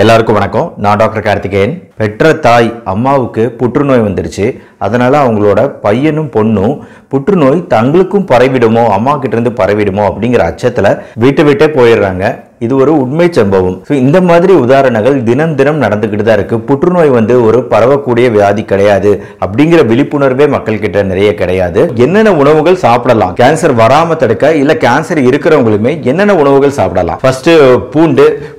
எல்லாருக்கும் வணக்கம். நான் டாக்டர் கார்த்திகேயன். பெற்ற தாய் அம்மாவுக்கு புற்றுநோய் வந்துருச்சு. அதனால அவங்களோட பையனும் பொண்ணும் புற்றுநோய் தங்களுக்கும் பரவிடுமோ, அம்மா கிட்ட இருந்து பரவிடுமோ அப்படிங்கிற அச்சத்துல வீட்டை விட்டே போயிடுறாங்க. இது ஒரு உண்மை சம்பவம். இந்த மாதிரி உதாரணங்கள் தினம் தினம் நடந்துகிட்டு தான் இருக்கு. புற்றுநோய் ஒரு பரவக்கூடிய வியாதி கிடையாது அப்படிங்கிற விழிப்புணர்வே மக்கள் கிட்ட நிறைய கிடையாது. என்னென்ன உணவுகள் சாப்பிடலாம், கேன்சர் வராம தடுக்க, இல்ல கேன்சர் இருக்கிறவங்களுமே என்னென்ன உணவுகள் சாப்பிடலாம்? ஃபர்ஸ்ட்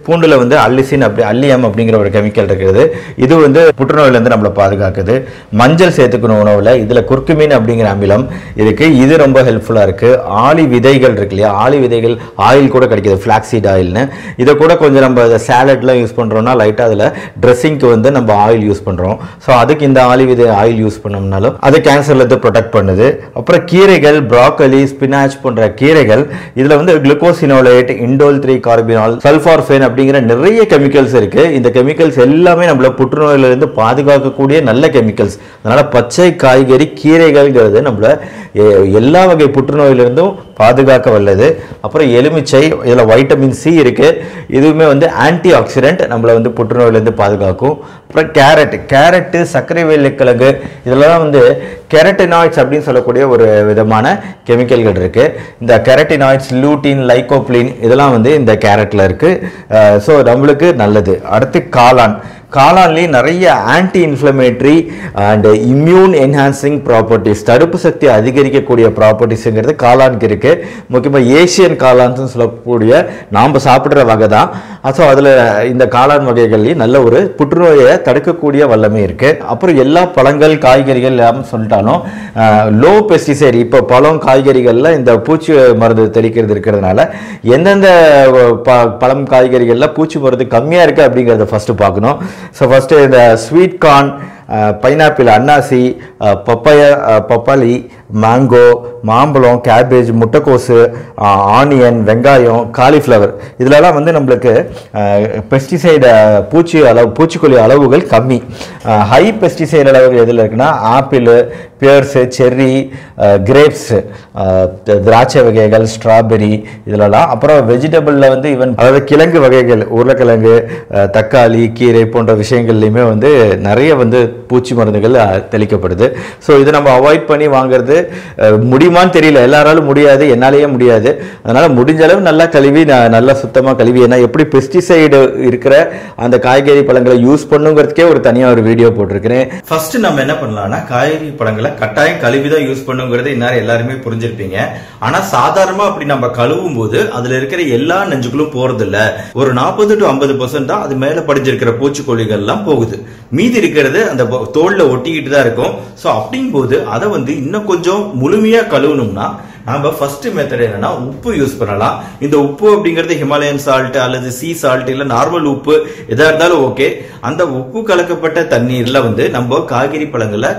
பூண்டுல அல்லிசின் அல்லியம் அப்படிங்கிற ஒரு கெமிக்கல் இருக்குது. இது புற்றுநோயில இருந்து நம்மளை பாதுகாக்குது. மஞ்சள் சேர்த்துக்கணும் உணவுல. இதுல குர்குமின் அப்படிங்கிற அமிலம் இருக்கு. இது ரொம்ப ஹெல்ப்ஃபுல்லா இருக்கு. ஆளி விதைகள் இருக்கு இல்லையா, ஆளி விதைகள் ஆயில் கூட கிடைக்குது, ஃபிளாக்ஸீட் ஆயில். இதை கூட கொஞ்சம் நம்ம சாலட்லாம் யூஸ் பண்றோம்னா லைட்டா அதுல ட்ரெஸ்ஸிங்க்கு நம்ம ஆயில் யூஸ் பண்றோம். ஸோ அதுக்கு இந்த ஆலிவிதை ஆயில் யூஸ் பண்ணோம்னாலும் அது கேன்சர்ல இருந்து ப்ரொடெக்ட் பண்ணுது. அப்புறம் கீரைகள், ப்ராக்கலி, ஸ்பினாச் போன்ற கீரைகள், இதுல குளுக்கோசினோலேட், இண்டோல் 3 கார்பினால், சல்ஃபார்ஃபேன் அப்படிங்கிற நிறைய கெமிக்கல்ஸ் இருக்கு. இந்த கெமிக்கல்ஸ் எல்லாமே நம்மள புற்றுநோயில இருந்து பாதுகாக்கக்கூடிய நல்ல கெமிக்கல்ஸ். அதனால பச்சை காய்கறி, கீரைகள்ங்கிறது நம்மள எல்லா வகை புற்றுநோயிலிருந்தும் பாதுகாக்க வல்லது. அப்புறம் எலுமிச்சை, இதுல வைட்டமின் சி இருக்கு. இதுவுமே ஆன்டி ஆக்சிடென்ட், நம்மள புற்றுநோயிலிருந்து பாதுகாக்கும். அப்புறம் கேரட், சர்க்கரை வெள்ளிக்கிழங்கு, இதெல்லாம் கெரட்டினாய்ட்ஸ் அப்படின்னு சொல்லக்கூடிய ஒரு விதமான கெமிக்கல்கள் இருக்கு. இந்த கெரட்டினாய்ட்ஸ், லூட்டின், லைகோப்ளின் இதெல்லாம் இந்த கேரட்ல இருக்கு. ஸோ நம்மளுக்கு நல்லது. அடுத்து காளான்லேயே நிறைய anti inflammatory and immune enhancing properties, தடுப்பு சக்தி அதிகரிக்கக்கூடிய ப்ராப்பர்ட்டிஸ்ங்கிறது காளானுக்கு இருக்கு. முக்கியமாக ஏசியன் காளான்ஸ் சொல்லக்கூடிய நாம் சாப்பிட்ற வகை தான். ஸோ அதில் இந்த காளான் வகைகள்லேயும் நல்ல ஒரு புற்றுநோயை தடுக்கக்கூடிய வல்லமை இருக்கு. அப்புறம் எல்லா பழங்கள், காய்கறிகள் எல்லாம் சொல்லிட்டாலும் லோ பெஸ்டிசைட், இப்போ பழம் காய்கறிகளில் இந்த பூச்சி மருந்து தெளிக்கிறது இருக்கிறதுனால எந்தெந்த பழம் காய்கறிகளில் பூச்சி மருந்து கம்மியாக இருக்குது அப்படிங்கிறத ஃபர்ஸ்ட் பார்க்கணும். ஸோ ஃபர்ஸ்ட் இந்த ஸ்வீட் கார்ன், பைனாப்பிள், அன்னாசி, பப்பாளி, மேங்கோ, மாம்பழம், கேபேஜ், முட்டைக்கோசு, ஆனியன், காலிஃப்ளவர், இதிலெல்லாம் நம்மளுக்கு பெஸ்டிசைடு பூச்சிக்கொல்லி அளவுகள் கம்மி. ஹை பெஸ்டிசைடு அளவுகள் எதில் இருக்குன்னா ஆப்பிள், பியர்ஸு, செர்ரி, கிரேப்ஸ், திராட்சை வகைகள், ஸ்ட்ராபெரி இதிலெல்லாம். அப்புறம் வெஜிடபிளில் அதாவது கிழங்கு வகைகள், உருளைக்கிழங்கு, தக்காளி, கீரை போன்ற விஷயங்கள்லையுமே நிறைய பூச்சி மருந்துகள் தெளிக்கப்படுது. ஸோ இதை நம்ம அவாய்ட் பண்ணி வாங்குறது முடியுமான்னு தெரியல. எல்லாராலும் முடியாது, என்னாலேயே முடியாது. அதனால முடிஞ்ச அளவு நல்லா கழுவி, நல்லா சுத்தமாக கழுவி, ஏன்னா எப்படி பெஸ்டிசைடு இருக்கிற அந்த காய்கறி பழங்களை யூஸ் பண்ணுங்கிறதுக்கே ஒரு தனியாக ஒரு வீடியோ போட்டிருக்கிறேன். ஃபர்ஸ்ட் நம்ம என்ன பண்ணலாம்னா, காய்கறி பழங்களை கட்டாயம் கழுவி தான் யூஸ் பண்ணுங்கிறது இந்நேரம் எல்லாருமே புரிஞ்சிருப்பீங்க. ஆனா சாதாரணமா அப்படி நம்ம கழுவும் போது அதுல இருக்கிற எல்லா நெஞ்சுகளும் போறது இல்ல. ஒரு 40 to 50% தான் அது மேல படிஞ்சிருக்கிற பூச்சிக்கொல்லிகள் எல்லாம் போகுது. மீதி இருக்கிறது அந்த தோல்ல ஒட்டிக்கிட்டு தான் இருக்கும். சோ அப்படிங்கும்போது அதை இன்னும் கொஞ்சம் முழுமையா கழுவணும்னா நாம ஃபர்ஸ்ட் மெத்தட் என்னன்னா உப்பு யூஸ் பண்ணலாம். இந்த உப்பு அப்படிங்கிறது ஹிமாலயன் சால்ட் அல்லது சீ சால்ட் இல்ல நார்மல் உப்பு எதா இருந்தாலும் ஓகே. அந்த உப்பு கலக்கப்பட்ட தண்ணீர்ல நம்ம காய்கறி பழங்களை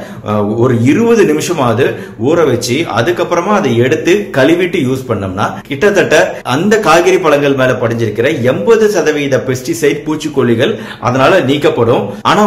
ஒரு 20 நிமிஷமாவது ஊற வச்சு அதுக்கப்புறமா அதை எடுத்து கழுவிட்டு யூஸ் பண்ணோம்னா கிட்டத்தட்ட அந்த காய்கறி பழங்கள் மேல படிஞ்சிருக்கிற 80% பெஸ்டிசைட் பூச்சிக்கொல்லிகள் அதனால நீக்கப்படும். ஆனா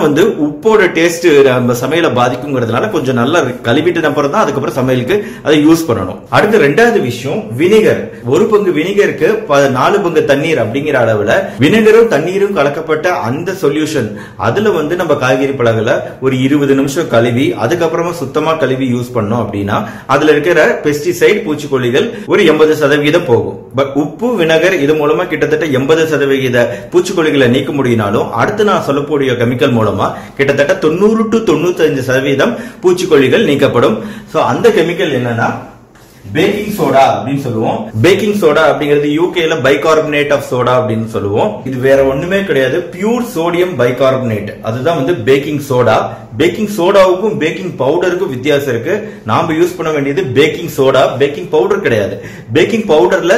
உப்போட டேஸ்ட் நம்ம சமையலை பாதிக்குங்கிறதுனால கொஞ்சம் நல்லா கழுவிட்டு அப்புறம் தான் அதுக்கப்புறம் சமையலுக்கு அதை யூஸ் பண்ணணும். ரெண்டாவது விஷயம் வினிகர். ஒரு பங்கு வினிகருக்கு 4 பங்கு தண்ணீர் அப்படிங்கிற அளவுல வினிகரும் தண்ணீரும் கலக்கப்பட்ட அந்த சொல்யூஷன் அதுல நம்ம காய்கறி பழங்களை ஒரு 20 நிமிஷம் கழுவி அதுக்கப்புறமா சுத்தமா கழுவி யூஸ் பண்ணோம் அப்படின்னா அதுல இருக்கிற பெஸ்டிசைட் பூச்சிக்கொல்லிகள் ஒரு 80% போகும். பட் உப்பு, வினகர் இது மூலமா கிட்டத்தட்ட 80% பூச்சிக்கொல்லிகளை நீக்க முடியினாலும் அடுத்து நான் சொல்லக்கூடிய கெமிக்கல் மூலமா கிட்டத்தட்ட 90 to 95% பூச்சிக்கொல்லிகள் நீக்கப்படும். சோ அந்த கெமிக்கல் என்னன்னா பேக்கிங் சோடா அப்படின்னு சொல்லுவோம். பேக்கிங் சோடா அப்படிங்கிறது யூகேல பைகார்பனேட் ஆஃப் சோடா அப்படின்னு சொல்லுவோம். இது வேற ஒண்ணுமே கிடையாது, பியூர் சோடியம் பைகார்பனேட். அதுதான் பேக்கிங் சோடா. பேக்கிங் சோடாவுக்கும் பேக்கிங் பவுடருக்கும் வித்தியாசம் இருக்கு. நாம யூஸ் பண்ண வேண்டியது பேக்கிங் சோடா, பேக்கிங் பவுடர் கிடையாது. பேக்கிங் பவுடர்ல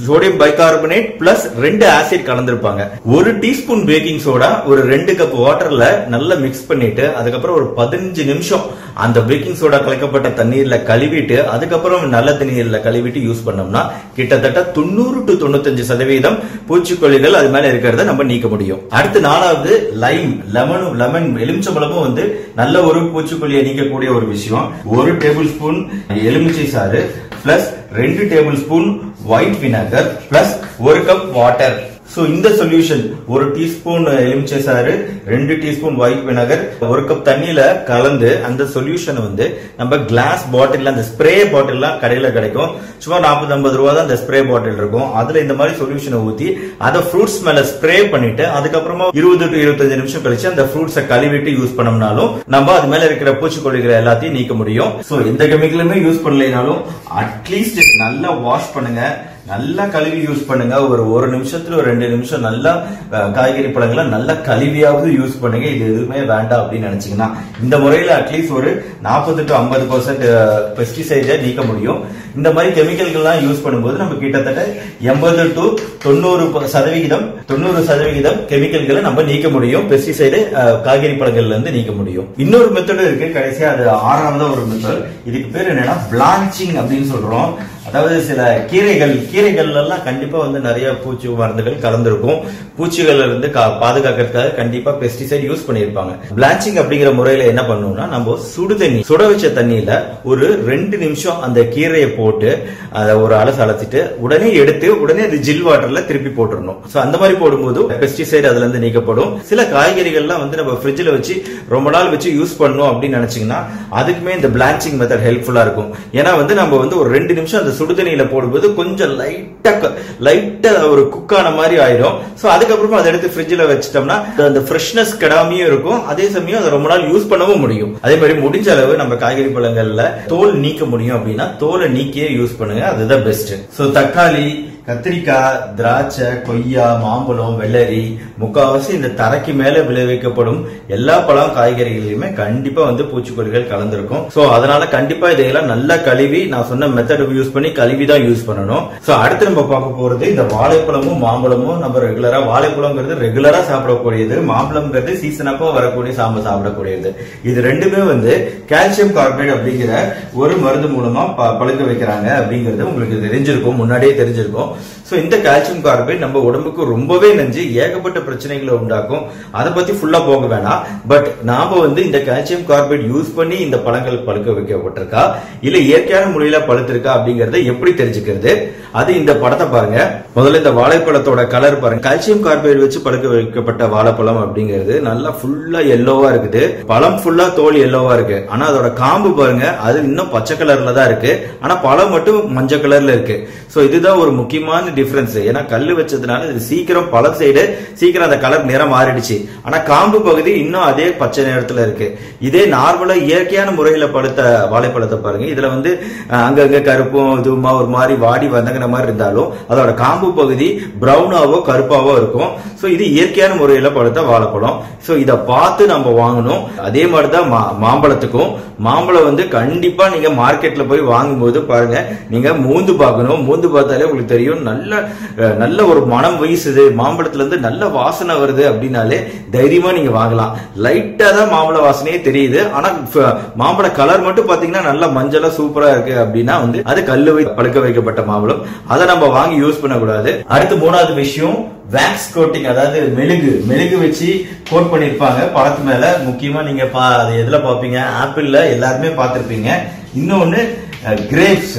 சோடியம் பைகார்பனேட் பிளஸ் 2 ஆசிட் கலந்திருப்பாங்க. 1 டீஸ்பூன் பேக்கிங் சோடா ஒரு 2 கப் வாட்டர்ல நல்லா மிக்ஸ் பண்ணிட்டு அதுக்கப்புறம் ஒரு 15 நிமிஷம் அந்த பேக்கிங் சோடா கலக்கப்பட்ட தண்ணீர்ல கழுவிட்டு அதுக்கப்புறம் நல்ல தண்ணீர்ல கழுவிட்டு யூஸ் பண்ணோம்னா கிட்டத்தட்ட 90 to 95% பூச்சிக்கொல்லிகள் அது மேல இருக்கிறத நம்ம நீக்க முடியும். அடுத்து 4வது லெமன், எலுமிச்சம்பழமும் நல்ல ஒரு பூச்சிக்கொல்லியை நீக்கக்கூடிய ஒரு விஷயம். 1 டேபிள் ஸ்பூன் எலுமிச்சை சாறு plus 2 tablespoon white vinegar plus 1 cup water. So இந்த சொல்யூஷன் 1 டீஸ்பூன் எலுமிச்சை சாறு, 2 டீஸ்பூன் ஒயிட் வினகர், 1 கப் தண்ணியில கலந்து அந்த சொல்யூஷன் வந்து நம்ம கிளாஸ் பாட்டில், அந்த ஸ்ப்ரே பாட்டில்லாம் கடையில கிடைக்கும். சும்மா 40-50 ரூபா தான் அந்த ஸ்ப்ரே பாட்டில் இருக்கும். அதுல இந்த மாதிரி சொல்யூஷனை ஊத்தி அதை ஃப்ரூட்ஸ் மேல ஸ்ப்ரே பண்ணிட்டு அதுக்கப்புறமா 20 to 25 நிமிஷம் கழிச்சு அந்த ஃப்ரூட்ஸை கழுவிட்டு யூஸ் பண்ணோம்னாலும் நம்ம அது மேல இருக்கிற பூச்சிக்கொல்லிகளை எல்லாத்தையும் நீக்க முடியும். சோ எந்த கெமிக்கலுமே யூஸ் பண்ணலைனாலும் அட்லீஸ்ட் நல்லா வாஷ் பண்ணுங்க, நல்லா கழுவி யூஸ் பண்ணுங்க. ஒரு நிமிஷத்துல 2 நிமிஷம் நல்லா காய்கறி பழங்களை நல்லா கழுவியாவது யூஸ் பண்ணுங்க. இது எதுவுமே வேண்டாம் அப்படின்னு நினைச்சீங்கன்னா இந்த முறையில அட்லீஸ்ட் ஒரு 40 to 50% பெஸ்டிசைடை நீக்க முடியும். இந்த மாதிரி கெமிக்கல்கள்லாம் யூஸ் பண்ணும்போது நம்ம கிட்டத்தட்ட 80 to 90% கெமிக்கல்களை நம்ம நீக்க முடியும். பெஸ்டிசைடு காய்கறி பழங்கள்ல இருந்து நீக்க முடியும். இன்னொரு மெத்தட் இருக்கு, கடைசியா அது 6வது ஒரு மெத்தட். இதுக்கு பேர் என்னன்னா பிளான்ச்சிங் அப்படின்னு சொல்றோம். அதாவது சில கீரைகள் எல்லாம் கண்டிப்பா வந்து நிறைய பூச்சி மருந்துகள் கலந்துருக்கும். பூச்சிகள்ல இருந்து பாதுகாக்கிறதுக்காக கண்டிப்பா பெஸ்டிசைட் யூஸ் பண்ணிருப்பாங்க. பிளான்ச்சிங் அப்படிங்கிற முறையில என்ன பண்ணுவோம்னா, நம்ம சுட வச்ச தண்ணியில ஒரு 2 நிமிஷம் அந்த கீரையை போட்டு அதை ஒரு அலசிட்டு உடனே எடுத்து அது ஜில் வாட்டர்ல திருப்பி போட்டுறணும். சோ அந்த மாதிரி போடும்போது பெஸ்டிசைட் அதுல இருந்து நீக்கப்படும். சில காய்கறிகள்லாம் வந்து நம்ம ஃப்ரிட்ஜ்ல வச்சு ரொம்ப நாள் வச்சு யூஸ் பண்ணணும் அப்படின்னு நினைச்சீங்கன்னா அதுக்குமே இந்த பிளான்ச்சிங் மெத்தட் ஹெல்ப்ஃபுல்லா இருக்கும். ஏன்னா வந்து நம்ம வந்து ஒரு 2 நிமிஷம் அந்த சுடுதண்ணியில போடும்போது கொஞ்சம் லைட்டா ஒரு குக்கான மாதிரி ஆயிடும். சோ அதுக்கப்புறமா அதை எடுத்து ஃப்ரிட்ஜ்ல வச்சிட்டோம்னா அந்த ஃப்ரெஷ்னஸ் கெடாமையும் இருக்கும், அதே சமயம் அதை ரொம்ப நாள் யூஸ் பண்ணவும் முடியும். அதே மாதிரி முடிஞ்ச அளவு நம்ம காய்கறி பழங்கள்ல தோல் நீக்க முடியும் அப்படின்னா தோலை நீக்கியே யூஸ் பண்ணுங்க, அதுதான் பெஸ்ட். சோ தக்காளி, கத்திரிக்காய், திராட்சை, கொய்யா, மாம்பழம், வெள்ளரி, முக்காவாசி இந்த தரைக்கு மேல விளைவிக்கப்படும் எல்லா பழம் காய்கறிகளிலுமே கண்டிப்பா வந்து பூச்சிக்கொல்லிகள் கலந்துருக்கும். சோ அதனால கண்டிப்பா இதையெல்லாம் நல்லா கழுவி நான் சொன்ன மெத்தட் யூஸ் பண்ணி கழுவி தான் யூஸ் பண்ணணும். சோ அடுத்து நம்ம பார்க்க போறது இந்த வாழைப்பழமும் மாம்பழமும். நம்ம ரெகுலரா வாழைப்பழம்ங்கிறது ரெகுலரா சாப்பிடக்கூடியது, மாம்பழம்ங்கிறது சீசன் அப்போ வரக்கூடிய சாப்பிடக்கூடியது. இது ரெண்டுமே வந்து கால்சியம் கார்பைட் அப்படிங்கிற ஒரு மருந்து மூலமா பழுக்க வைக்கிறாங்க அப்படிங்கிறது உங்களுக்கு தெரிஞ்சிருக்கும், முன்னாடியே தெரிஞ்சிருக்கும். சோ இந்த கால்சியம் கார்பைட் நம்ம உடம்புக்கு ரொம்பவே நஞ்சு, ஏகப்பட்ட பிரச்சனைகளை உண்டாக்கும். அதை பத்தி ஃபுல்லா போக வேணாம். பட் நாம வந்து இந்த கால்சியம் கார்பைட் யூஸ் பண்ணி இந்த பழங்கள் பழுக்க வைக்கப்பட்டிருக்கா இல்ல இயற்கையான முறையில பழுத்திருக்கா அப்படிங்கறத எப்படி தெரிஞ்சுக்கிறது? அது இந்த படத்தை பாருங்க. முதல்ல இந்த வாழைப்பழத்தோட கலர் பாருங்க. கால்சியம் கார்பைட் வச்சு பழுக்க வைக்கப்பட்ட வாழைப்பழம் அப்படிங்கிறது நல்லா ஃபுல்லா எல்லோவா இருக்குது. பழம் ஃபுல்லா தோல் எல்லோவா இருக்கு. ஆனா அதோட காம்பு பாருங்க, அது இன்னும் பச்சை கலர்ல தான் இருக்கு. ஆனா பழம் மட்டும் மஞ்சள் கலர்ல இருக்கு. சோ இதுதான் ஒரு முக்கியமான டிஃபரன்ஸ். ஏன்னா கல்லு வச்சதுனால இது சீக்கிரம் பழம் சைடு சீக்கிரம் அந்த கலர் நிறம் மாறிடுச்சு. ஆனா காம்பு பகுதி இன்னும் அதே பச்சை நிறத்துல இருக்கு. இதே நார்மலா இயற்கையான முறையில பழுத்த வாழைப்பழத்தை பாருங்க. இதுல வந்து அங்கங்க கருப்பும் இதுமா ஒரு மாதிரி வாடி வந்தங்கிற மாதிரி இருந்தாலும் அதோட காம்பு பகுதி பிரவுனாவோ கருப்பாவோ இருக்கும். சோ இது இயற்கையான முறையில பழுத்த வாழைப்பழம். சோ இத பார்த்து நம்ம வாங்கணும். அதே மாதிரிதான் மாம்பழத்துக்கும். மாம்பழம் வந்து கண்டிப்பா நீங்க மார்க்கெட்ல போய் வாங்கும்போது பாருங்க, நீங்க மூந்து பார்க்கணும். மூந்து பார்த்தாலே உங்களுக்கு தெரியும் நல்ல ஒரு மனம் வீசுது, மாம்பழத்துல இருந்து நல்ல வாசனை வருது அப்படின்னாலே தைரியமா நீங்க வாங்கலாம். லைட்டா தான் மாம்பழ வாசனையே தெரியுது. ஆனா மாம்பழ கலர் மட்டும் பாத்தீங்கன்னா நல்ல மஞ்சளா சூப்பரா இருக்கு அப்படின்னா வந்து அது கல்லு பழுக்க வைக்கப்பட்ட மாம்பழம். அதை நம்ம வாங்கி யூஸ் பண்ணக்கூடாது. அடுத்து 3வது விஷயம் வேக்ஸ் கோட்டிங். அதாவது மெழுகு வச்சு கோட் பண்ணிருப்பாங்க பழத்து மேல. முக்கியமா நீங்க அது எதுல பாப்பீங்க? ஆப்பிள்ல எல்லாருமே பார்த்திருப்பீங்க. இன்னொன்னு கிரேப்ஸ்,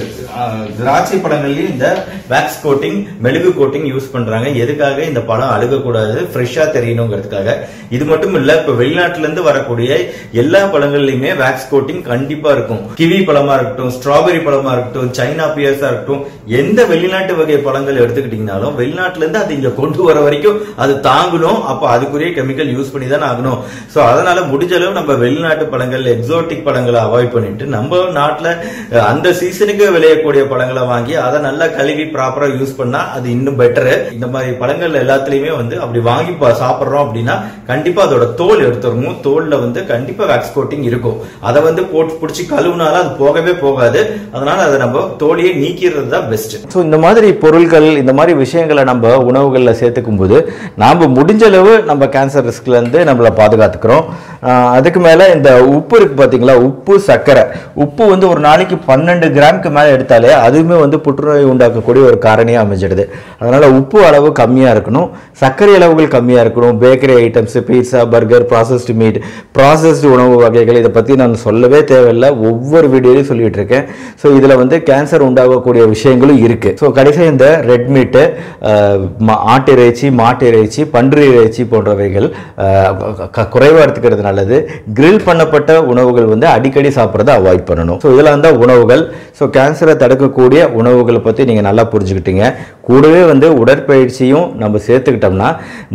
திராட்சை பழங்கள்லயும் இந்த வேக்ஸ் கோட்டிங், மெழுகு கோட்டிங் யூஸ் பண்றாங்க. எதுக்காக? இந்த பழம் அழுகக்கூடாது, ஃப்ரெஷ்ஷா தெரியணுங்கிறதுக்காக. இது மட்டும் இல்ல, இப்ப வெளிநாட்டுல இருந்து வரக்கூடிய எல்லா பழங்கள்லயுமே வேக்ஸ் கோட்டிங் கண்டிப்பா இருக்கும். கிவி பழமா இருக்கட்டும், ஸ்ட்ராபெரி பழமா இருக்கட்டும், சைனா பியர்ஸா இருக்கட்டும், எந்த வெளிநாட்டு வகை பழங்கள் எடுத்துக்கிட்டீங்கனாலும் வெளிநாட்டுல இருந்து அது இங்க கொண்டு வர வரைக்கும் அது தாங்கணும். அப்ப அதுக்குரிய கெமிக்கல் யூஸ் பண்ணி தான் ஆகணும். சோ அதனால முடிஞ்ச அளவு நம்ம வெளிநாட்டு பழங்கள், எக்ஸோட்டிக் பழங்களை அவாய்ட் பண்ணிட்டு நம்ம நாட்டுல அந்த சீசனுக்கு விளையக்கூடிய பழங்களை வாங்கி அதை நல்லா கழுவி ப்ராப்பரா யூஸ் பண்ணா அது இன்னும் பெட்டர். இந்த மாதிரி பழங்கள் எல்லாத்துலயுமே வந்து அப்படி வாங்கி சாப்பிடுறோம் அப்படின்னா கண்டிப்பா அதோட தோல் எடுத்துடணும். தோல்ல வந்து கண்டிப்பா வேக்ஸ் கோட்டிங் இருக்கும். அதை வந்து போட்டு பிடிச்சி கழுவுனாலும் அது போகவே போகாது. அதனால அதை நம்ம தோலியை நீக்கிறது தான் பெஸ்ட். ஸோ இந்த மாதிரி பொருட்கள், இந்த மாதிரி விஷயங்களை நம்ம உணவுகளில் சேர்த்துக்கும் போது நாம முடிஞ்ச அளவு நம்ம கேன்சர் ரிஸ்க்ல இருந்து நம்மளை பாதுகாத்துக்கிறோம். அதுக்கு மேலே இந்த உப்பு இருக்குது பார்த்தீங்களா, உப்பு சர்க்கரை, உப்பு வந்து ஒரு நாளைக்கு 12 கிராமுக்கு மேலே எடுத்தாலே அதுவுமே வந்து புற்றுநோய் உண்டாக்கக்கூடிய ஒரு காரணியாக அமைஞ்சிடுது. அதனால் உப்பு அளவு கம்மியாக இருக்கணும், சர்க்கரை அளவுகள் கம்மியாக இருக்கணும். Bakery items, pizza, burger, processed meet, processed உணவு வகைகள் இதை பற்றி நான் சொல்லவே தேவையில்லை, ஒவ்வொரு வீடியோலையும் சொல்லிட்டு இருக்கேன். ஸோ இதில் வந்து கேன்சர் உண்டாகக்கூடிய விஷயங்களும் இருக்குது. ஸோ கடைசியாக இந்த ரெட் மீட்டு, ஆட்டு இறைச்சி, மாட்டு இறைச்சி, பன்றி இறைச்சி போன்றவைகள் குறைவாக எடுத்துக்கிறது நல்லது. கிரில் பண்ணப்பட்ட உணவுகள் வந்து அடிக்கடி சாப்பிட்றத அவாய்ட் பண்ணணும். ஸோ இதெல்லாம் தான் உணவுகள். ஸோ கேன்சரை தடுக்கக்கூடிய உணவுகளை பற்றி நீங்கள் நல்லா புரிஞ்சுக்கிட்டீங்க. கூடவே வந்து உடற்பயிற்சியும் நம்ம சேர்த்துக்கிட்டோம்னா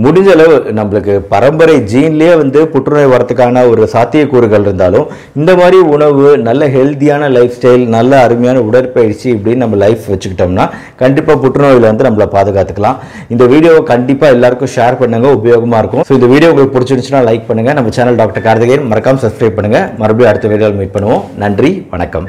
முடிஞ்ச அளவு நம்மளுக்கு பரம்பரை ஜீன்லேயே வந்து புற்றுநோய் வரத்துக்கான ஒரு சாத்தியக்கூறுகள் இருந்தாலும் இந்த மாதிரி உணவு, நல்ல ஹெல்த்தியான லைஃப் ஸ்டைல், நல்ல அருமையான உடற்பயிற்சி இப்படின்னு நம்ம லைஃப் வச்சுக்கிட்டோம்னா கண்டிப்பாக புற்றுநோயில் வந்து நம்மளை பாதுகாத்துக்கலாம். இந்த வீடியோவை கண்டிப்பாக எல்லாருக்கும் ஷேர் பண்ணுங்க, உபயோகமாக இருக்கும். ஸோ இந்த வீடியோ உங்களுக்கு பிடிச்சிருந்துச்சுன்னா லைக் பண்ணுங்க. நம்ம சேனல் டாக்டர் கார்த்திகேயன் மறக்காம சப்ஸ்கிரைப் பண்ணுங்க. மறுபடியும் அடுத்த வீடியோவில் மீட் பண்ணுவோம். நன்றி, வணக்கம்.